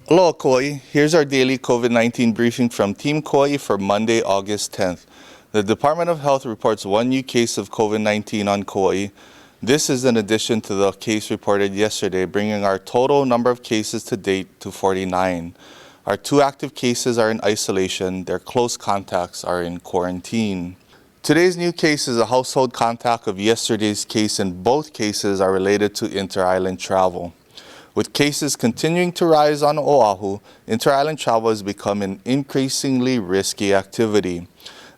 Aloha Kauai, here's our daily COVID-19 briefing from Team Kauai for Monday, August 10th. The Department of Health reports one new case of COVID-19 on Kauai. This is in addition to the case reported yesterday, bringing our total number of cases to date to 49. Our 2 active cases are in isolation. Their close contacts are in quarantine. Today's new case is a household contact of yesterday's case, and both cases are related to inter-island travel. With cases continuing to rise on Oahu, inter-island travel has become an increasingly risky activity.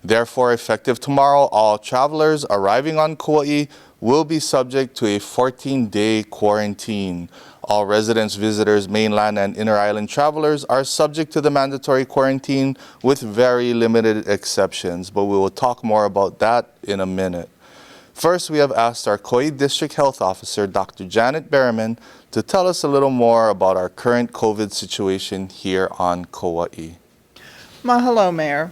Therefore, effective tomorrow, all travelers arriving on Kauai will be subject to a 14-day quarantine. All residents, visitors, mainland and inter-island travelers are subject to the mandatory quarantine with very limited exceptions, but we will talk more about that in a minute. First, we have asked our Kauai District Health Officer, Dr. Janet Berriman, to tell us a little more about our current COVID situation here on Kauai. Mahalo, Mayor.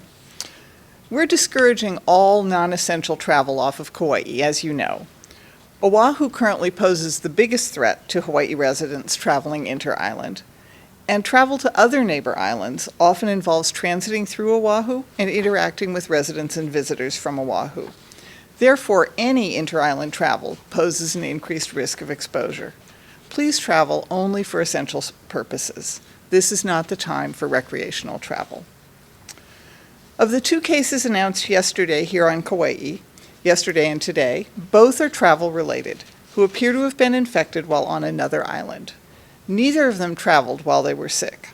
We're discouraging all non-essential travel off of Kauai, as you know. Oahu currently poses the biggest threat to Hawaii residents traveling inter-island, and travel to other neighbor islands often involves transiting through Oahu and interacting with residents and visitors from Oahu. Therefore, any inter-island travel poses an increased risk of exposure. Please travel only for essential purposes. This is not the time for recreational travel. Of the 2 cases announced yesterday here on Kauai, yesterday and today, both are travel-related, who appear to have been infected while on another island. Neither of them traveled while they were sick.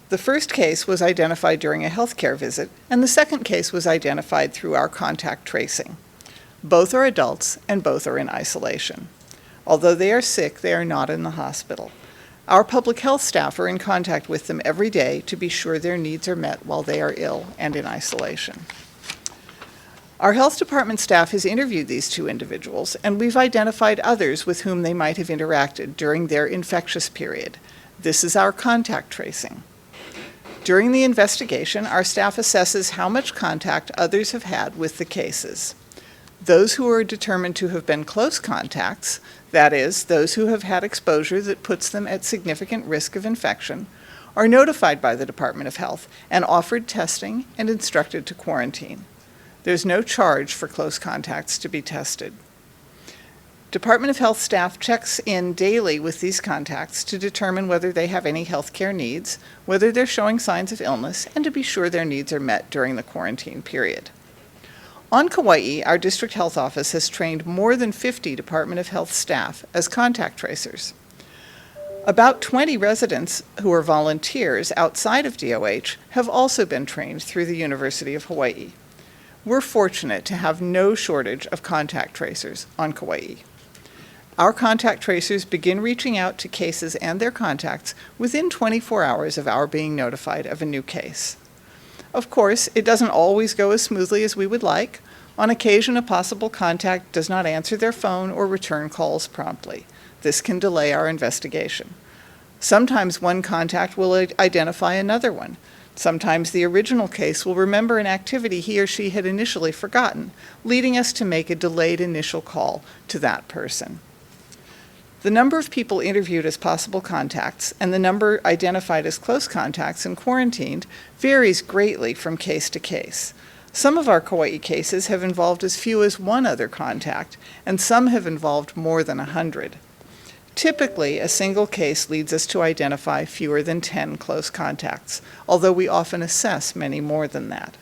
The first case was identified during a healthcare visit, and the second case was identified through our contact tracing. Both are adults, and both are in isolation. Although they are sick, they are not in the hospital. Our public health staff are in contact with them every day to be sure their needs are met while they are ill and in isolation. Our health department staff has interviewed these 2 individuals, and we've identified others with whom they might have interacted during their infectious period. This is our contact tracing. During the investigation, our staff assesses how much contact others have had with the cases. Those who are determined to have been close contacts, that is, those who have had exposure that puts them at significant risk of infection, are notified by the Department of Health and offered testing and instructed to quarantine. There's no charge for close contacts to be tested. Department of Health staff checks in daily with these contacts to determine whether they have any health care needs, whether they're showing signs of illness, and to be sure their needs are met during the quarantine period. On Kauai, our district health office has trained more than 50 Department of Health staff as contact tracers. About 20 residents who are volunteers outside of DOH have also been trained through the University of Hawaii. We're fortunate to have no shortage of contact tracers on Kauai. Our contact tracers begin reaching out to cases and their contacts within 24 hours of our being notified of a new case. Of course, it doesn't always go as smoothly as we would like. On occasion, a possible contact does not answer their phone or return calls promptly. This can delay our investigation. Sometimes one contact will identify another one. Sometimes the original case will remember an activity he or she had initially forgotten, leading us to make a delayed initial call to that person. The number of people interviewed as possible contacts and the number identified as close contacts and quarantined varies greatly from case to case. Some of our Kauai cases have involved as few as 1 other contact, and some have involved more than 100. Typically, a single case leads us to identify fewer than 10 close contacts, although we often assess many more than that.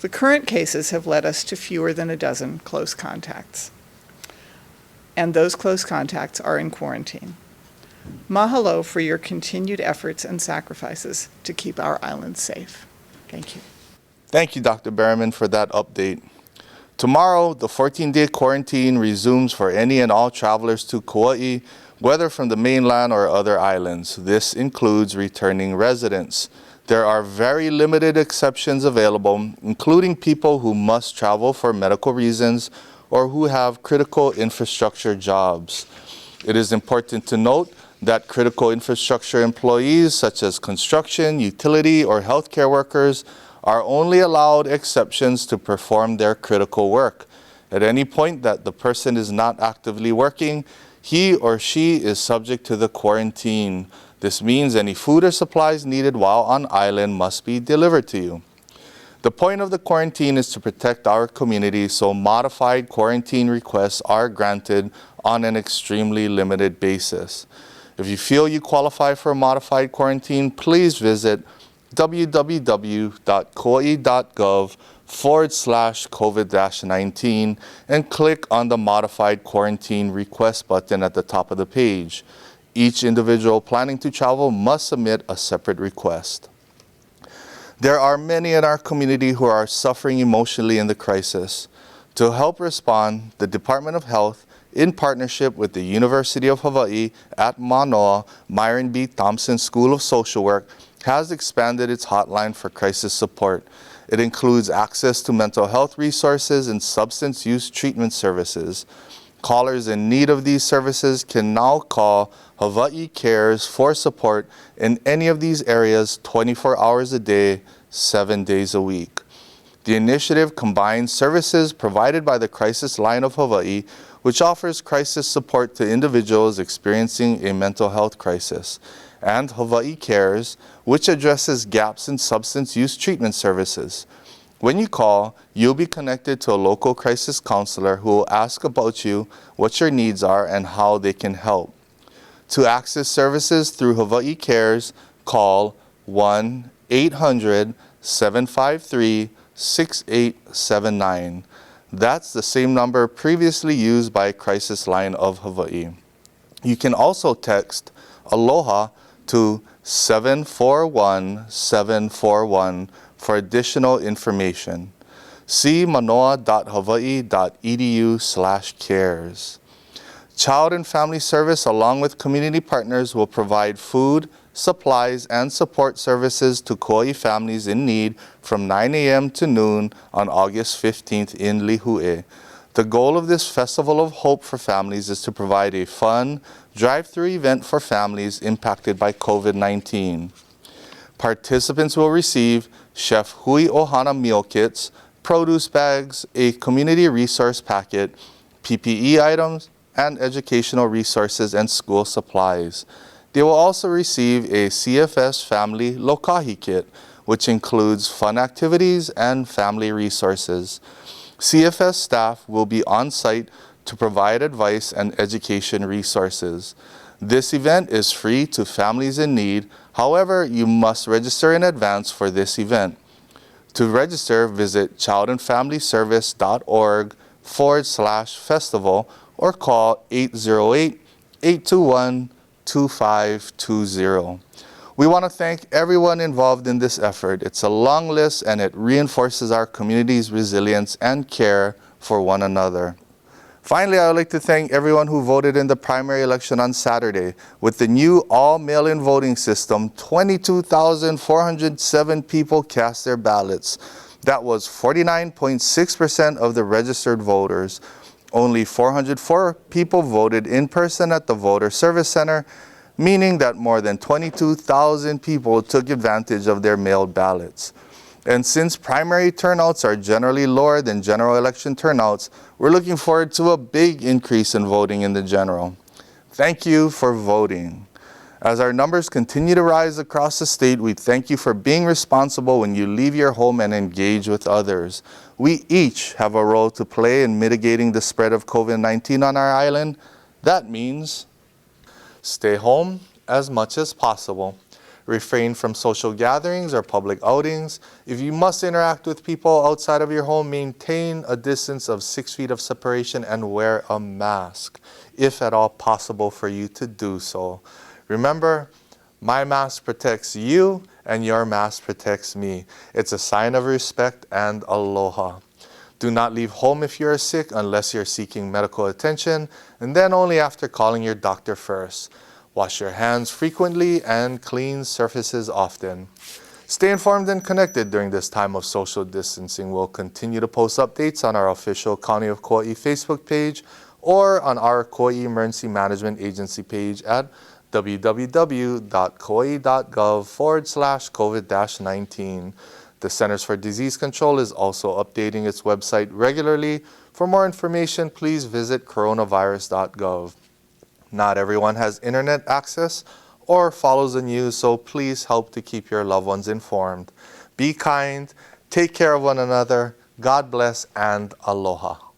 The current cases have led us to fewer than a dozen close contacts, and those close contacts are in quarantine. Mahalo for your continued efforts and sacrifices to keep our island safe. Thank you. Thank you, Dr. Berriman, for that update. Tomorrow, the 14-day quarantine resumes for any and all travelers to Kauai, whether from the mainland or other islands. This includes returning residents. There are very limited exceptions available, including people who must travel for medical reasons or who have critical infrastructure jobs. It is important to note that critical infrastructure employees such as construction, utility, or healthcare workers are only allowed exceptions to perform their critical work. At any point that the person is not actively working, he or she is subject to the quarantine. This means any food or supplies needed while on island must be delivered to you. The point of the quarantine is to protect our community, so modified quarantine requests are granted on an extremely limited basis. If you feel you qualify for a modified quarantine, please visit www.kauai.gov/COVID-19 and click on the Modified Quarantine Request button at the top of the page. Each individual planning to travel must submit a separate request. There are many in our community who are suffering emotionally in the crisis. To help respond, the Department of Health, in partnership with the University of Hawaii at Manoa Myron B. Thompson School of Social Work, has expanded its hotline for crisis support. It includes access to mental health resources and substance use treatment services. Callers in need of these services can now call Hawaii Cares for support in any of these areas 24 hours a day, 7 days a week. The initiative combines services provided by the Crisis Line of Hawaii, which offers crisis support to individuals experiencing a mental health crisis, and Hawaii Cares, which addresses gaps in substance use treatment services. When you call, you'll be connected to a local crisis counselor who will ask about you, what your needs are, and how they can help. To access services through Hawaii Cares, call 1-800-753-6879. That's the same number previously used by Crisis Line of Hawaii. You can also text Aloha to 741-741 for additional information. See manoa.hawaii.edu/cares. Child and Family Service, along with community partners, will provide food, supplies, and support services to Kauai families in need from 9 a.m. to noon on August 15th in Lihue. The goal of this Festival of Hope for Families is to provide a fun, drive-through event for families impacted by COVID-19. Participants will receive Chef Hui Ohana meal kits, produce bags, a community resource packet, PPE items, and educational resources and school supplies. They will also receive a CFS Family Lokahi kit, which includes fun activities and family resources. CFS staff will be on site to provide advice and education resources. This event is free to families in need. However, you must register in advance for this event. To register, visit childandfamilyservice.org/festival or call 808-821-2520. We want to thank everyone involved in this effort. It's a long list and it reinforces our community's resilience and care for one another. Finally, I would like to thank everyone who voted in the primary election on Saturday. With the new all mail-in voting system, 22,407 people cast their ballots. That was 49.6% of the registered voters. Only 404 people voted in person at the Voter Service Center, meaning that more than 22,000 people took advantage of their mailed ballots. And since primary turnouts are generally lower than general election turnouts, we're looking forward to a big increase in voting in the general. Thank you for voting. As our numbers continue to rise across the state, we thank you for being responsible when you leave your home and engage with others. We each have a role to play in mitigating the spread of COVID-19 on our island. That means stay home as much as possible. Refrain from social gatherings or public outings. If you must interact with people outside of your home, maintain a distance of 6 feet of separation and wear a mask, if at all possible for you to do so. Remember, my mask protects you and your mask protects me. It's a sign of respect and aloha. Do not leave home if you are sick unless you're seeking medical attention, and then only after calling your doctor first. Wash your hands frequently and clean surfaces often. Stay informed and connected during this time of social distancing. We'll continue to post updates on our official County of Kauai Facebook page or on our Kauai Emergency Management Agency page at www.kauai.gov/COVID-19. The Centers for Disease Control is also updating its website regularly. For more information, please visit coronavirus.gov. Not everyone has internet access or follows the news, so please help to keep your loved ones informed. Be kind, take care of one another, God bless, and aloha.